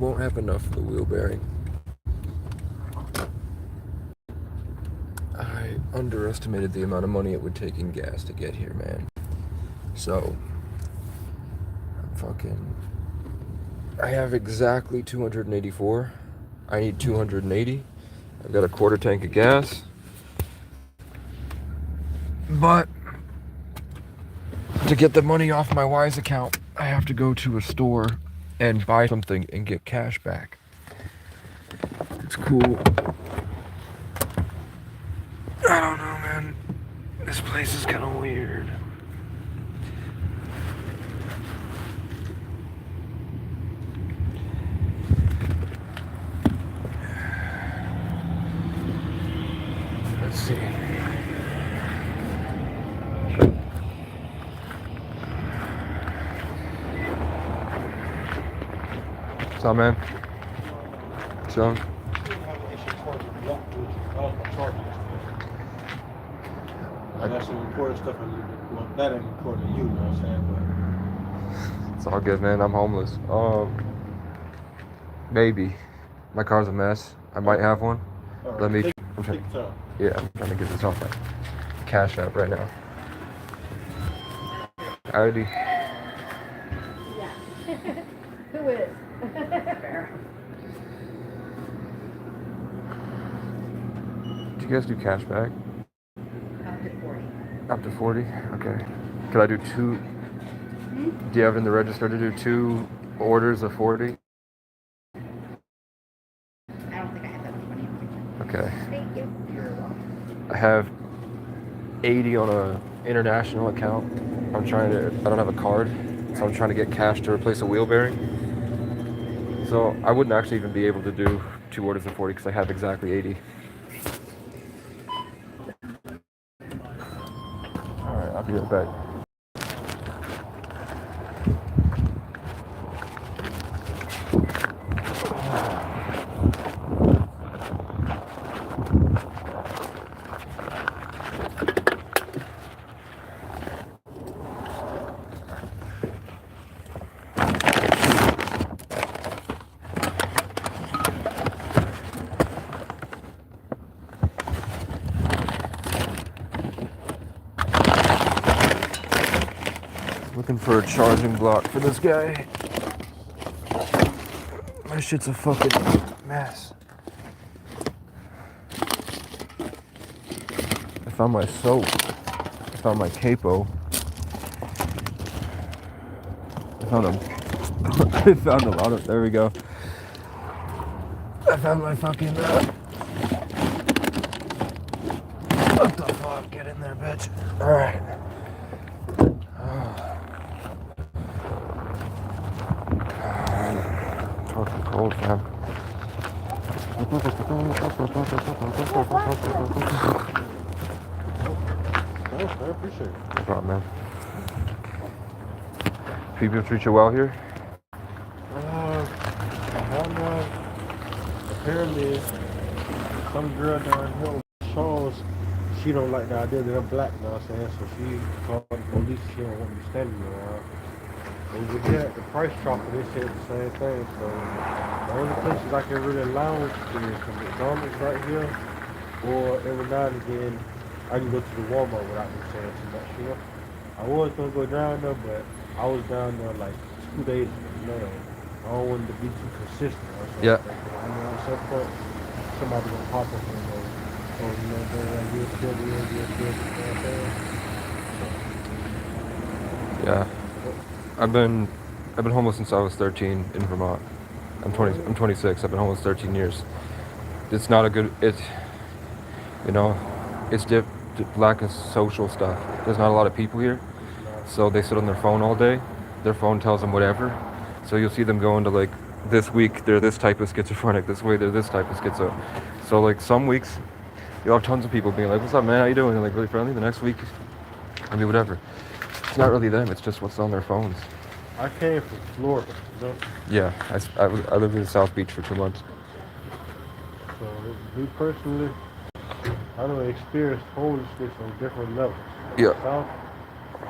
won't have enough for the wheel bearing. I underestimated the amount of money it would take in gas to get here, man. So, I have exactly 284. I need 280. I've got a quarter tank of gas. But to get the money off my Wise account, I have to go to a store and buy something and get cash back. It's cool. I don't know, man. This place is kind of weird. Let's see. What's up, man? Chilling. That's some important stuff. Well, that ain't important to you, know what I'm saying? But It's all good, man. I'm homeless. Maybe. My car's a mess. I might have one. right, Let me. take I'm trying, time. yeah, I'm trying to get this off my Cash App right now. Howdy. Yeah. Who is? Do you guys do cash back? Up to 40. Up to 40? Okay. Could I do two? Do you have in the register to do 2 orders of 40? I don't think I have that much money in the kitchen. Okay. Thank you. You're welcome. I have 80 on a international account. I don't have a card, so I'm trying to get cash to replace a wheel bearing. So I wouldn't actually even be able to do 2 orders of 40 because I have exactly 80. Alright, I'll be right back. Looking for a charging block for this guy. My shit's a fucking mess. I found my soap. I found my capo. I found a lot of. There we go. I found my fucking. What the fuck? Get in there, bitch. All right. Fucking cold, man. I appreciate it. No problem, man. People treat you well here? Apparently, some girl down here on Charles, she don't like the idea that I'm black, you know what I'm saying? So she called the police, she don't want me standing around. And with that, the price chopper, they said the same thing. So the only places I can really lounge is the McDonald's right here, or every now and again, I can go to the Walmart without them saying too much, you know? I was gonna go down there, but I was down there like 2 days ago. I don't want to be too consistent or something. Yeah. I mean, at some point, somebody gonna pop up and go, oh, you know, you're still here, you know what I'm saying? Yeah. I've been homeless since I was 13 in Vermont. I'm 26. I've been homeless 13 years. It's not a good. It's lack of social stuff. There's not a lot of people here, so they sit on their phone all day. Their phone tells them whatever. So you'll see them going to like this week they're this type of schizophrenic. This way they're this type of schizo. So like some weeks you'll have tons of people being like, "What's up, man? How you doing?" They're like really friendly. The next week, I mean, whatever. It's not really them. It's just what's on their phones. I came from Florida, you know? Yeah, I lived in South Beach for 2 months. So me personally, I don't experience homelessness on different levels. Yeah. South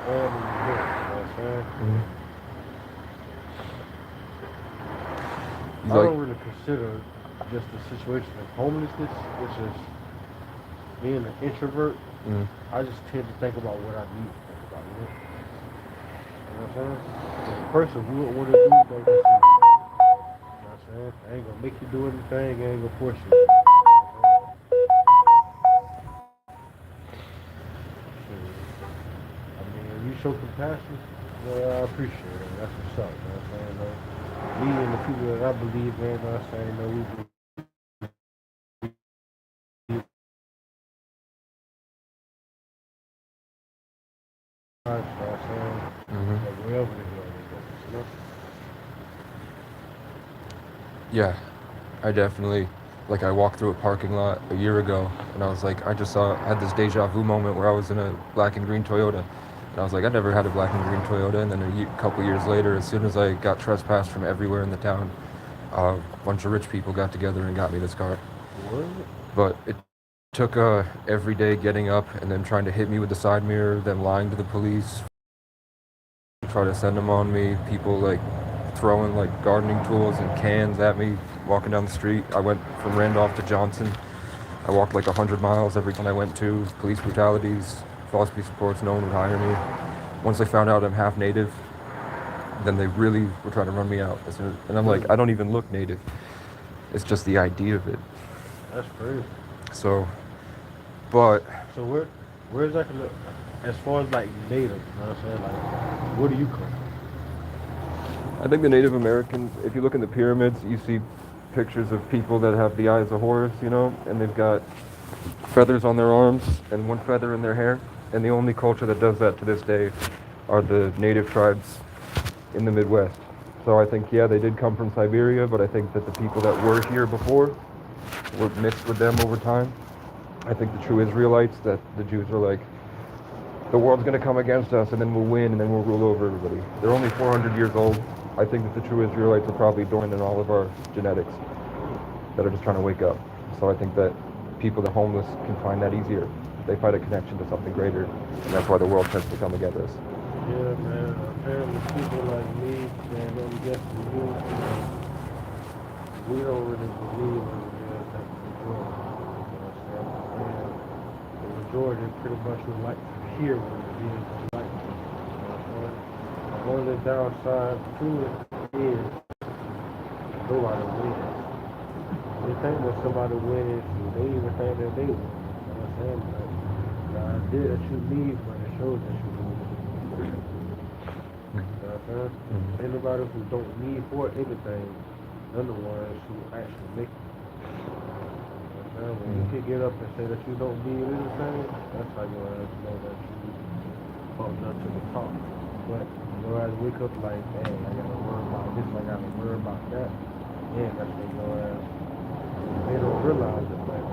and in the north, you know what I'm saying? He's I like, don't really consider just the situation of homelessness, which is being an introvert. mm, I just tend to think about what I need to think about. You know what I'm saying? If a person who would want to do things, you know what I'm saying? I ain't gonna make you do anything. I ain't gonna force you. I mean, if you show compassion, well, I appreciate it. That's what's up. You know what I'm saying? Like, me and the people that I believe in, you know what I'm saying? That we believe in, you know what I'm saying? mm-hmm. Like, wherever they go, you know? Yeah, I definitely, like, I walked through a parking lot a year ago, and I was like, had this deja vu moment where I was in a black and green Toyota, and I was like, I never had a black and green Toyota, and then couple years later, as soon as I got trespassed from everywhere in the town, a bunch of rich people got together and got me this car. What? But it took every day getting up and then trying to hit me with the side mirror, then lying to the police, try to send them on me. People like throwing like gardening tools and cans at me walking down the street. I went from Randolph to Johnson. I walked like 100 miles every time I went to. Police brutalities, false police reports. No one would hire me. Once they found out I'm half native, then they really were trying to run me out. And I'm like, Really? I don't even look native. It's just the idea of it. That's crazy. So, but So where's that gonna, as far as like native, you know what I'm saying? Like, where do you come from? I think the Native Americans, if you look in the pyramids, you see pictures of people that have the eyes of Horus, you know, and they've got feathers on their arms and one feather in their hair. And the only culture that does that to this day are the native tribes in the Midwest. So I think, yeah, they did come from Siberia, but I think that the people that were here before were mixed with them over time. I think the true Israelites, that the Jews are like, the world's going to come against us and then we'll win and then we'll rule over everybody. They're only 400 years old. I think that the true Israelites are probably dormant in all of our genetics that are just trying to wake up. So I think that people that are homeless can find that easier. They find a connection to something greater, and that's why the world tends to come against us. Yeah, man. Apparently, people like me, and I'm guessing you, we don't really believe in the majority. You know what I'm saying? And the majority pretty much would like to hear what it is to like people. You know what I'm saying? The only downside to it is nobody wins. They think that somebody wins, they even think that they win. You know what I'm saying? But the idea that you leave, but it shows that you lose. You know what I'm saying? Mm-hmm. Anybody who don't need for anything, they're the ones who actually make it. You know what I'm saying? When you can get up and say that you don't need anything, that's how your ass know that you bumped up to the top. But your ass wake up like, dang, I gotta worry about this, I gotta worry about that. Yeah, that's when your ass, they don't realize it, but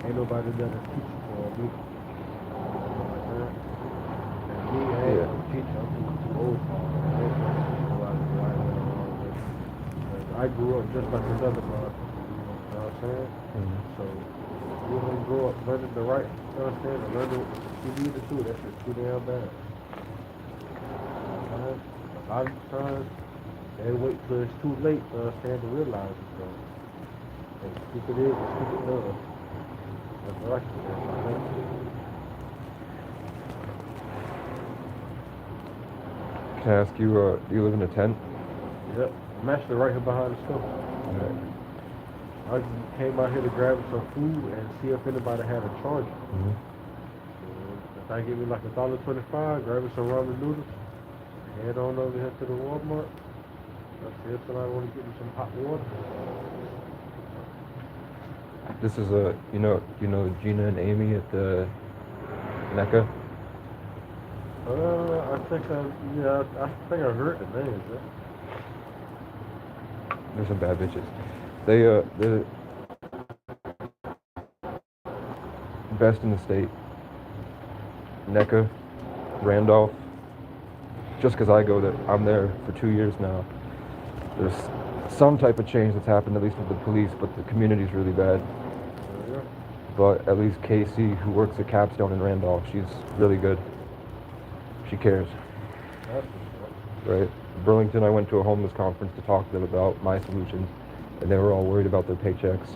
ain't nobody there to teach you for me. You know what I'm saying? And me, I ain't Yeah. no teacher, I'm too old for all that. I ain't gonna teach nobody the right way or the wrong way. Because I grew up just like another motherfucker, you know what I'm saying? Mm-hmm. So, you don't grow up learning the right, you know what I'm saying? And learning what you need to do, that shit's too damn bad. You know what I'm saying? A lot of times, they wait till it's too late, you know what I'm saying, to realize it. So, hey, stupid is what stupid does. That's what I can say about that. Can I ask you, do you live in a tent? Yep. I'm actually right here behind the store. Right. I came out here to grab some food and see if anybody had a charger. Mm-hmm. If I give me like $1.25, grab me some ramen noodles, head on over here to the Walmart. Let's see if somebody want to get me some hot water. This is Gina and Amy at the NECA. I think I think I heard the name. They're some bad bitches. They're best in the state. NECA, Randolph. Just because I go there, I'm there for 2 years now. There's some type of change that's happened, at least with the police, but the community's really bad. Yeah. But at least Casey, who works at Capstone in Randolph, she's really good. She cares, That's what's up. right? Burlington, I went to a homeless conference to talk to them about my solutions, and they were all worried about their paychecks.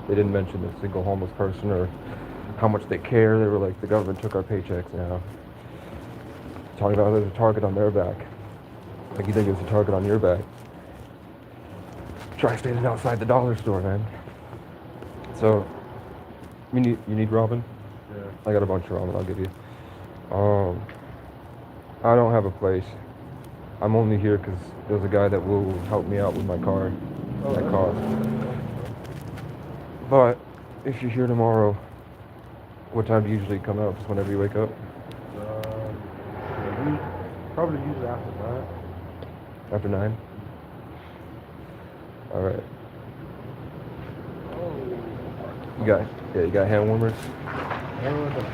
They didn't mention a single homeless person or how much they care. They were like, the government took our paychecks now. Talking about there's a target on their back. Like you think there's a target on your back. Try standing outside the dollar store, man. So, you need ramen? Yeah. I got a bunch of ramen I'll give you. I don't have a place. I'm only here because there's a guy that will help me out with my car. Oh, That that's cost. good. But if you're here tomorrow, what time do you usually come out? Just whenever you wake up? Yeah, we probably use it after 9. After 9? Alright. Oh. You got hand warmers? Hell no.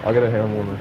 I'll get a hand warmer.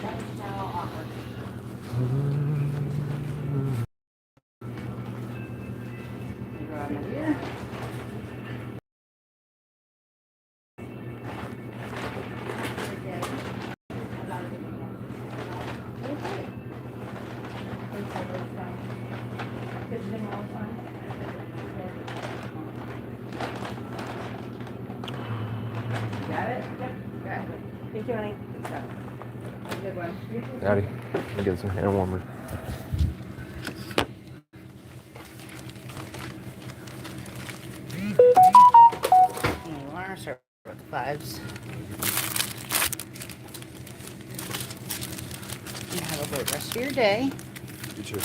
That's how awkward. You go out of here. Got it? Yep. Got it. Thank you, honey. Good stuff. Have a good one. Daddy, let me get some hand warmers. You are, start with the 5s. You have a great rest of your day. You too.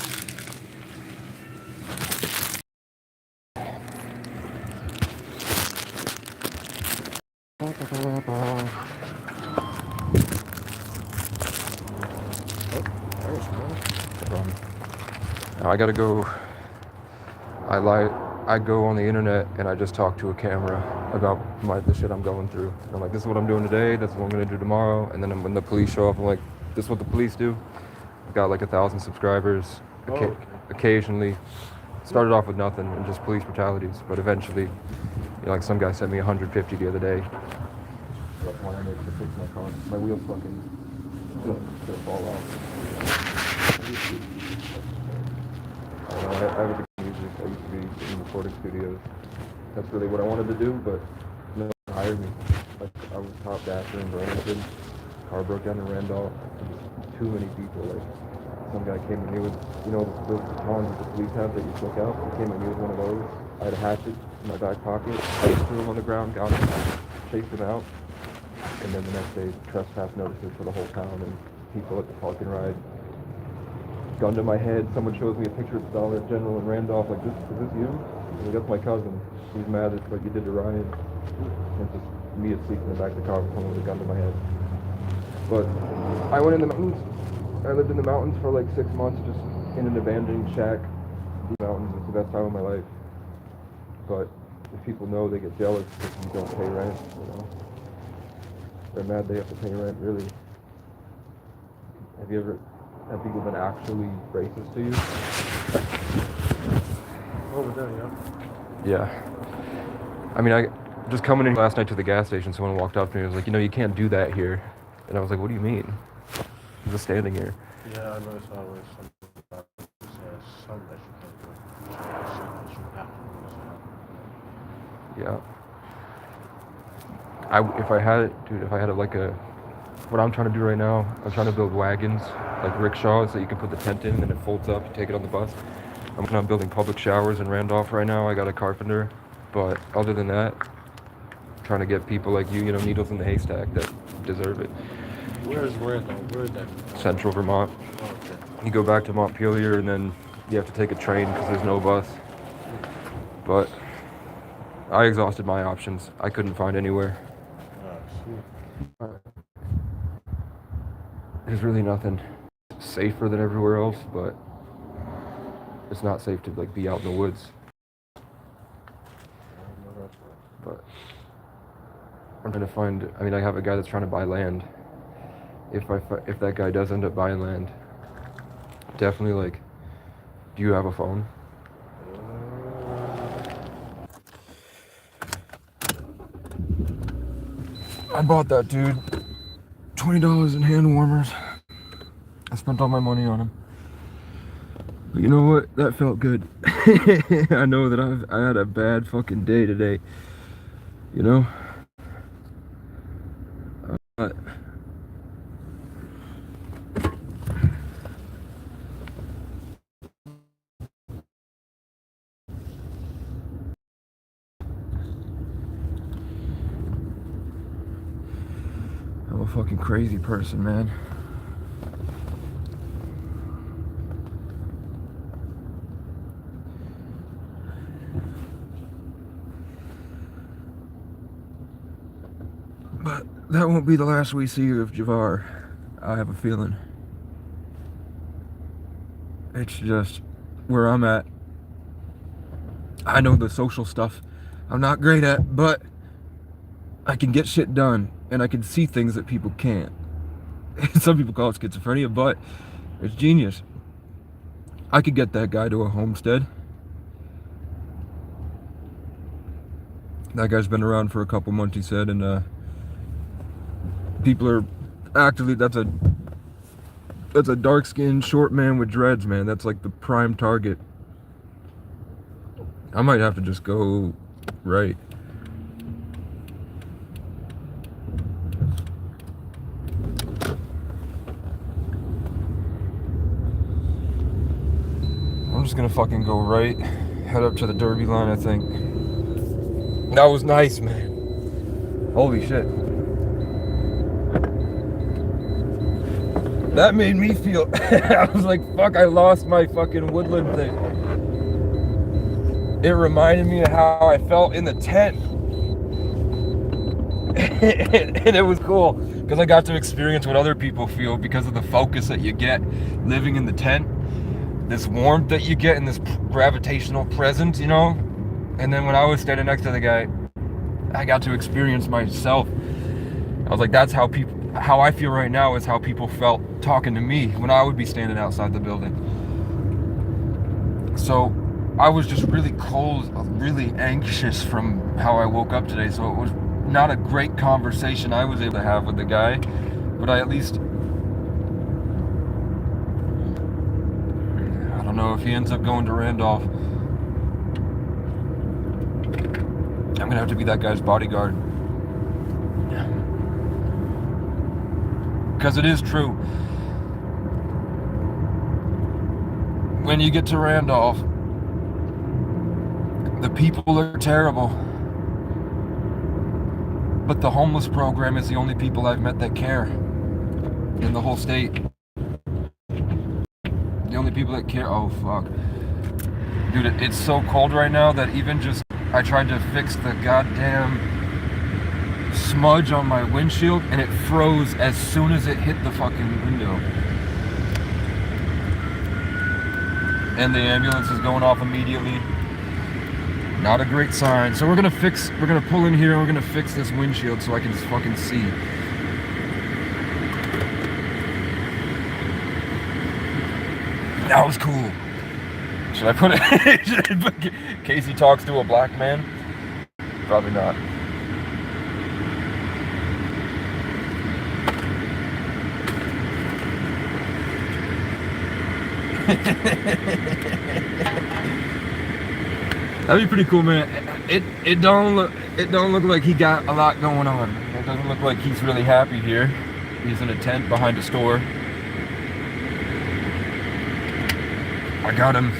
Now I gotta go. I go on the internet and I just talk to a camera about the shit I'm going through. And I'm like, this is what I'm doing today. This is what I'm gonna do tomorrow. And then when the police show up, I'm like, this is what the police do. I've got like 1,000 subscribers. Oh, okay. Occasionally, started off with nothing and just police brutalities, but eventually, like some guy sent me 150 the other day. That's why I made to fix my car. My wheels fucking gonna fall off. I don't know, I have a music. I used to be in recording studios. That's really what I wanted to do, but no one hired me. Like I was top dasher in Burlington. Car broke down in Randolph. Just too many people. Like some guy came to me with, those batons that the police have that you took out. He came at me with one of those. I had a hatchet in my back pocket. I just threw him on the ground, got him, chased him out, and then the next day trespass notices for the whole town and people at the park and ride. Gun to my head. Someone shows me a picture of Dollar General in Randolph. Like, is this you? And that's my cousin. He's mad at what you did to Ryan. And just me asleep in the back of the car with someone with a gun to my head. But I went in the mountains. I lived in the mountains for like 6 months, just in an abandoned shack. The mountains. It's the best time of my life. But if people know, they get jealous because you don't pay rent. They're mad they have to pay rent. Really. Have people been actually racist to you? Over there, yeah. Yeah. I mean, I just coming in last night to the gas station, someone walked up to me and was like, you can't do that here. And I was like, what do you mean? I'm just standing here. Yeah, I know it's always something about something that you can't do. Something that you have to do. Yeah. If I had what I'm trying to do right now, I'm trying to build wagons, like rickshaws that you can put the tent in and then it folds up, you take it on the bus. I'm working on building public showers in Randolph right now. I got a carpenter, but other than that, trying to get people like you, needles in the haystack that deserve it. Where though? Where is that? Central Vermont. Oh, okay. You go back to Montpelier and then you have to take a train because there's no bus. But I exhausted my options. I couldn't find anywhere. There's really nothing safer than everywhere else, but it's not safe to like be out in the woods. But I'm trying to find. I mean, I have a guy that's trying to buy land. If that guy does end up buying land, definitely like, do you have a phone? I bought that dude $20 in hand warmers. I spent all my money on them. But you know what? That felt good. I know that I had a bad fucking day today. You know? I'm a fucking crazy person, man. But that won't be the last we see of Javar. I have a feeling. It's just where I'm at. I know the social stuff I'm not great at, but I can get shit done, and I can see things that people can't. Some people call it schizophrenia, but it's genius. I could get that guy to a homestead. That guy's been around for a couple months, he said, and people are actively, that's a dark-skinned, short man with dreads, man. That's like the prime target. I might have to just go right. I'm just gonna fucking go right, head up to the Derby line, I think. That was nice, man. Holy shit. That made me feel, I was like, fuck, I lost my fucking woodland thing. It reminded me of how I felt in the tent. And it was cool, because I got to experience what other people feel because of the focus that you get living in the tent. This warmth that you get and this gravitational presence, you know? And then when I was standing next to the guy, I got to experience myself. I was like, that's how I feel right now is how people felt talking to me when I would be standing outside the building. So I was just really cold, really anxious from how I woke up today. So it was not a great conversation I was able to have with the guy, but I at least, I don't know if he ends up going to Randolph. I'm gonna have to be that guy's bodyguard. Because it is true. When you get to Randolph, the people are terrible. But the homeless program is the only people I've met that care in the whole state. The only people that care. Oh, fuck. Dude, it's so cold right now that even just, I tried to fix the goddamn smudge on my windshield and it froze as soon as it hit the fucking window. And the ambulance is going off immediately. Not a great sign. So we're gonna pull in here and we're gonna fix this windshield so I can just fucking see. That was cool. Should I put it? Casey talks to a black man? Probably not. That'd be pretty cool, man. It don't look like he got a lot going on. It doesn't look like he's really happy here. He's in a tent behind a store. I got him.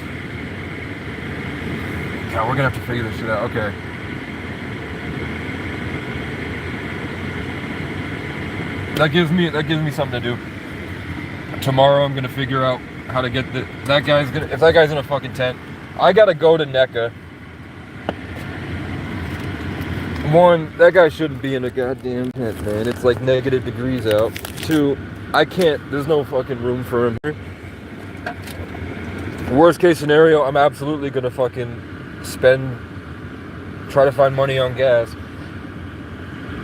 God, we're gonna have to figure this shit out. Okay. That gives me something to do. Tomorrow I'm gonna figure out how to get if that guy's in a fucking tent. I gotta go to NECA one, that guy shouldn't be in a goddamn tent, man. It's like negative degrees out. Two, I can't, there's no fucking room for him here. Worst case scenario, I'm absolutely gonna fucking try to find money on gas.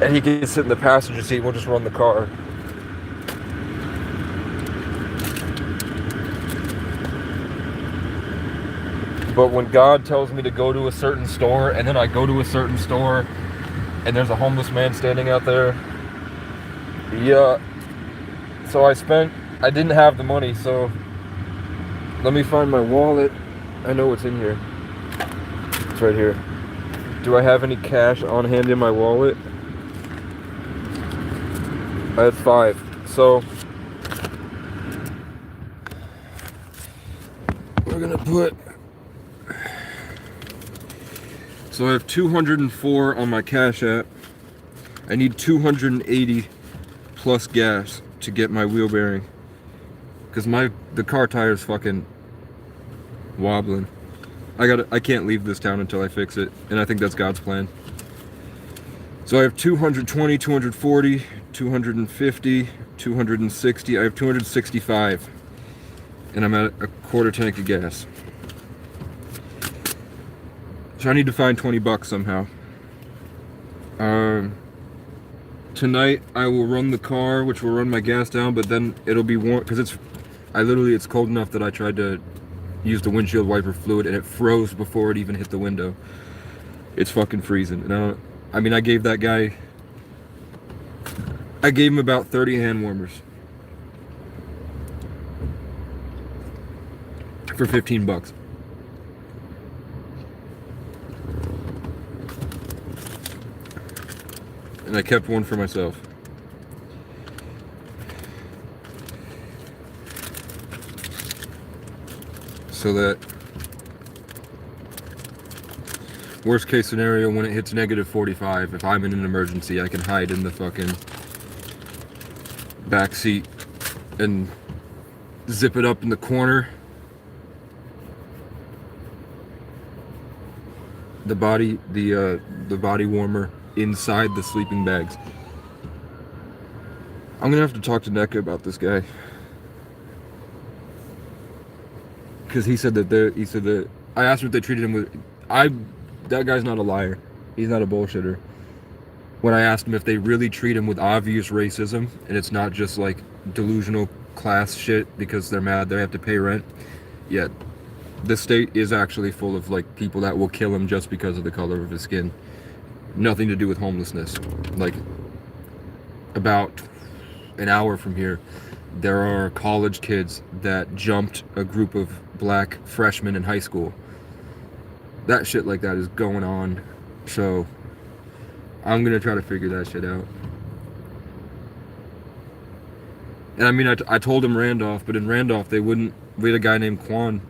And he can sit in the passenger seat, we'll just run the car. But when God tells me to go to a certain store, and then I go to a certain store, and there's a homeless man standing out there, yeah. So I didn't have the money, so let me find my wallet. I know what's in here. It's right here. Do I have any cash on hand in my wallet? I had 5. So we're gonna put. So I have 204 on my Cash App. I need 280 plus gas to get my wheel bearing. Cause the car tire's fucking wobbling. I can't leave this town until I fix it, and I think that's God's plan. So I have 220, 240, 250, 260. I have 265, and I'm at a quarter tank of gas. So I need to find $20 somehow. Tonight I will run the car, which will run my gas down, but then it'll be warm because it's cold enough that I tried to use the windshield wiper fluid and it froze before it even hit the window. It's fucking freezing. And I gave him about 30 hand warmers for $15. And I kept one for myself. So that worst case scenario, when it hits negative 45, if I'm in an emergency, I can hide in the fucking back seat and zip it up in the corner. The body warmer inside the sleeping bags. I'm gonna have to talk to NECA about this guy, because he said that I asked him if they treated him with. That guy's not a liar. He's not a bullshitter. When I asked him if they really treat him with obvious racism and it's not just like delusional class shit because they're mad they have to pay rent, yeah, the state is actually full of like people that will kill him just because of the color of his skin. Nothing to do with homelessness. Like about an hour from here, there are college kids that jumped a group of black freshmen in high school. That shit like that is going on. So I'm gonna try to figure that shit out. And I told him Randolph, but in Randolph we had a guy named Quan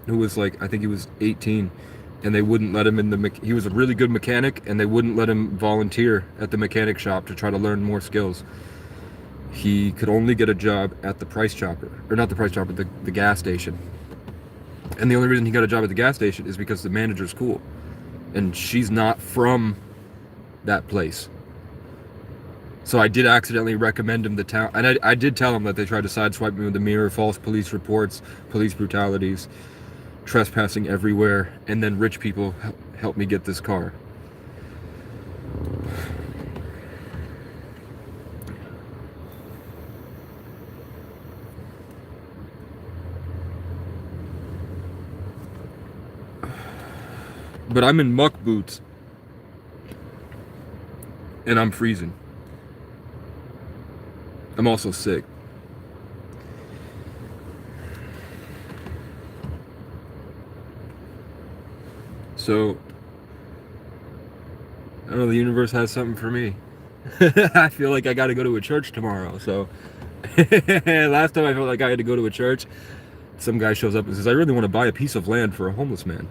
who was like, I think he was 18, and they wouldn't let him he was a really good mechanic, and they wouldn't let him volunteer at the mechanic shop to try to learn more skills. He could only get a job at the Price Chopper, or not the Price Chopper, the gas station. And the only reason he got a job at the gas station is because the manager's cool, and she's not from that place. So I did accidentally recommend him the town, and I did tell him that they tried to sideswipe me with the mirror, false police reports, police brutalities, trespassing everywhere, and then rich people helped me get this car. But I'm in muck boots, and I'm freezing. I'm also sick. So, I don't know, the universe has something for me. I feel like I gotta go to a church tomorrow, so. Last time I felt like I had to go to a church, some guy shows up and says, I really want to buy a piece of land for a homeless man.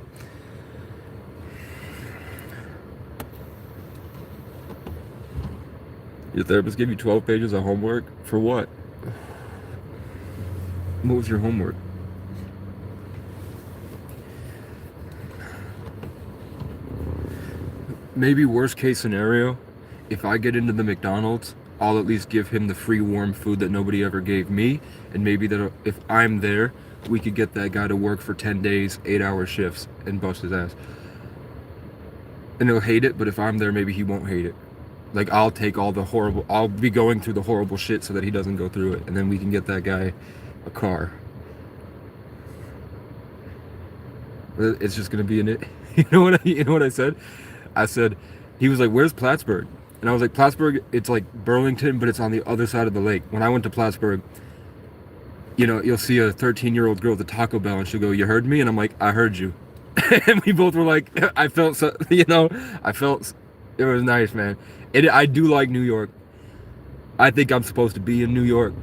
Your therapist gave you 12 pages of homework? For what? What was your homework? maybe worst case scenario, if I get into the McDonald's, I'll at least give him the free warm food that nobody ever gave me, and maybe that if I'm there, we could get that guy to work for 10 days, 8-hour shifts, and bust his ass. And he'll hate it, but if I'm there, maybe he won't hate it. Like, I'll be going through the horrible shit so that he doesn't go through it, and then we can get that guy a car. It's just gonna be an it. You know what I said? I said, he was like, "Where's Plattsburgh?" And I was like, "Plattsburgh, it's like Burlington, but it's on the other side of the lake." When I went to Plattsburgh, you'll see a 13-year-old girl at the Taco Bell, and she'll go, "You heard me?" And I'm like, "I heard you." And we both were like, I felt so, I felt it was nice, man. I do like New York. I think I'm supposed to be in New York.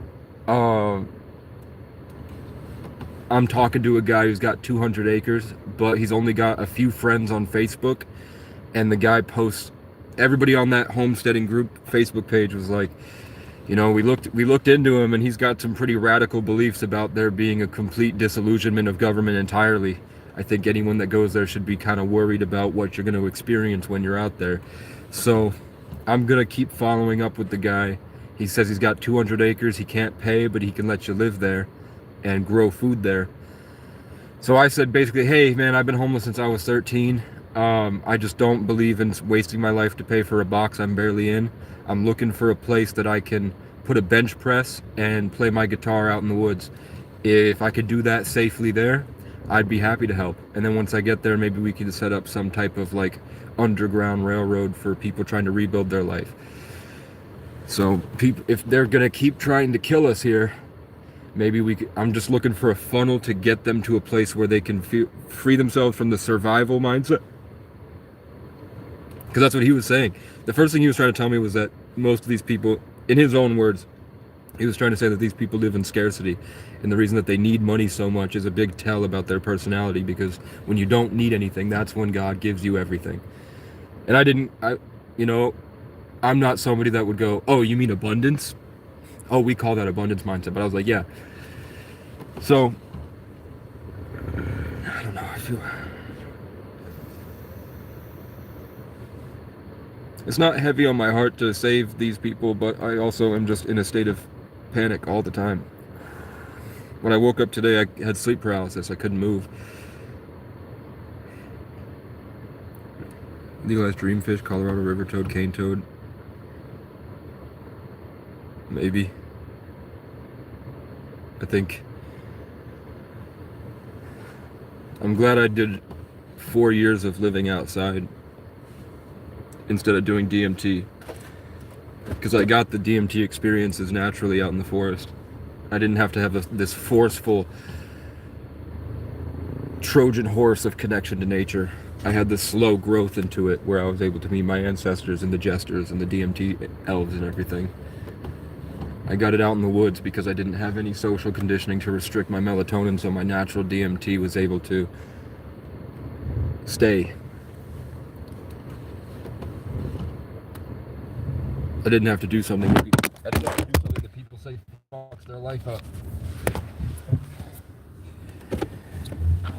I'm talking to a guy who's got 200 acres, but he's only got a few friends on Facebook, and the guy posts, everybody on that homesteading group Facebook page was like, we looked into him, and he's got some pretty radical beliefs about there being a complete disillusionment of government entirely. I think anyone that goes there should be kind of worried about what you're going to experience when you're out there. So I'm going to keep following up with the guy. He says he's got 200 acres, he can't pay, but he can let you live there and grow food there. So I said basically, hey man, I've been homeless since I was 13. I just don't believe in wasting my life to pay for a box I'm barely in. I'm looking for a place that I can put a bench press and play my guitar out in the woods. If I could do that safely there, I'd be happy to help. And then once I get there, maybe we could set up some type of like underground railroad for people trying to rebuild their life. So if they're gonna keep trying to kill us here, maybe I'm just looking for a funnel to get them to a place where they can free themselves from the survival mindset. Because that's what he was saying. The first thing he was trying to tell me was that most of these people, in his own words, he was trying to say that these people live in scarcity. And the reason that they need money so much is a big tell about their personality, because when you don't need anything, that's when God gives you everything. And I'm not somebody that would go, "Oh, you mean abundance? Oh, we call that abundance mindset." But I was like, yeah. So, I don't know, I feel... It's not heavy on my heart to save these people, but I also am just in a state of panic all the time. When I woke up today, I had sleep paralysis. I couldn't move. Legalized dreamfish, Colorado river toad, cane toad. Maybe. I think I'm glad I did 4 years of living outside instead of doing DMT, because I got the DMT experiences naturally out in the forest. I didn't have to have this forceful Trojan horse of connection to nature. I had this slow growth into it where I was able to meet my ancestors and the jesters and the DMT elves and everything. I got it out in the woods because I didn't have any social conditioning to restrict my melatonin, so my natural DMT was able to stay. I didn't have to do something. I didn't have to do something that people say fucks their life up.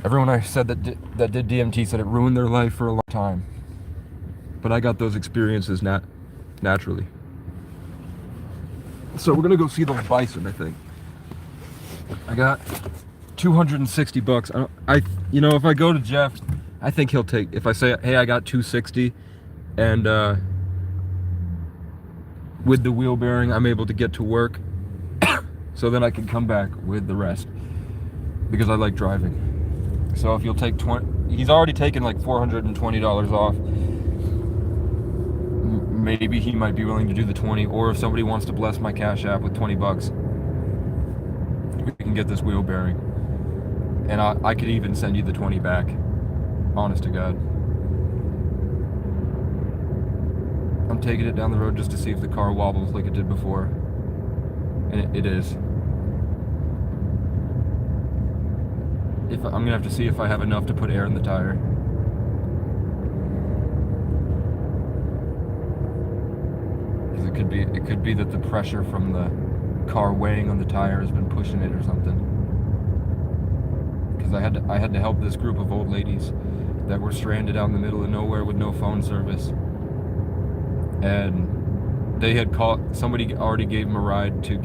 Everyone I said that did DMT said it ruined their life for a long time. But I got those experiences naturally. So we're gonna go see those bison, I think. I got $260. If I go to Jeff, I think he'll take, if I say, hey, I got $260 and with the wheel bearing, I'm able to get to work. So then I can come back with the rest because I like driving. So if you'll take 20, he's already taken like $420 off. Maybe he might be willing to do the 20, or if somebody wants to bless my Cash App with $20, we can get this wheel bearing. And I could even send you the 20 back. Honest to God. I'm taking it down the road just to see if the car wobbles like it did before. And it is. I'm gonna have to see if I have enough to put air in the tire. Because it could be that the pressure from the car weighing on the tire has been pushing it or something. Because I had to help this group of old ladies that were stranded out in the middle of nowhere with no phone service. And they had called, somebody already gave them a ride to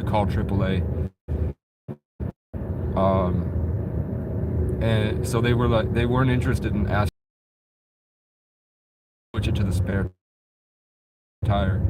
call AAA. And so they weren't interested in asking switch it to the spare tire.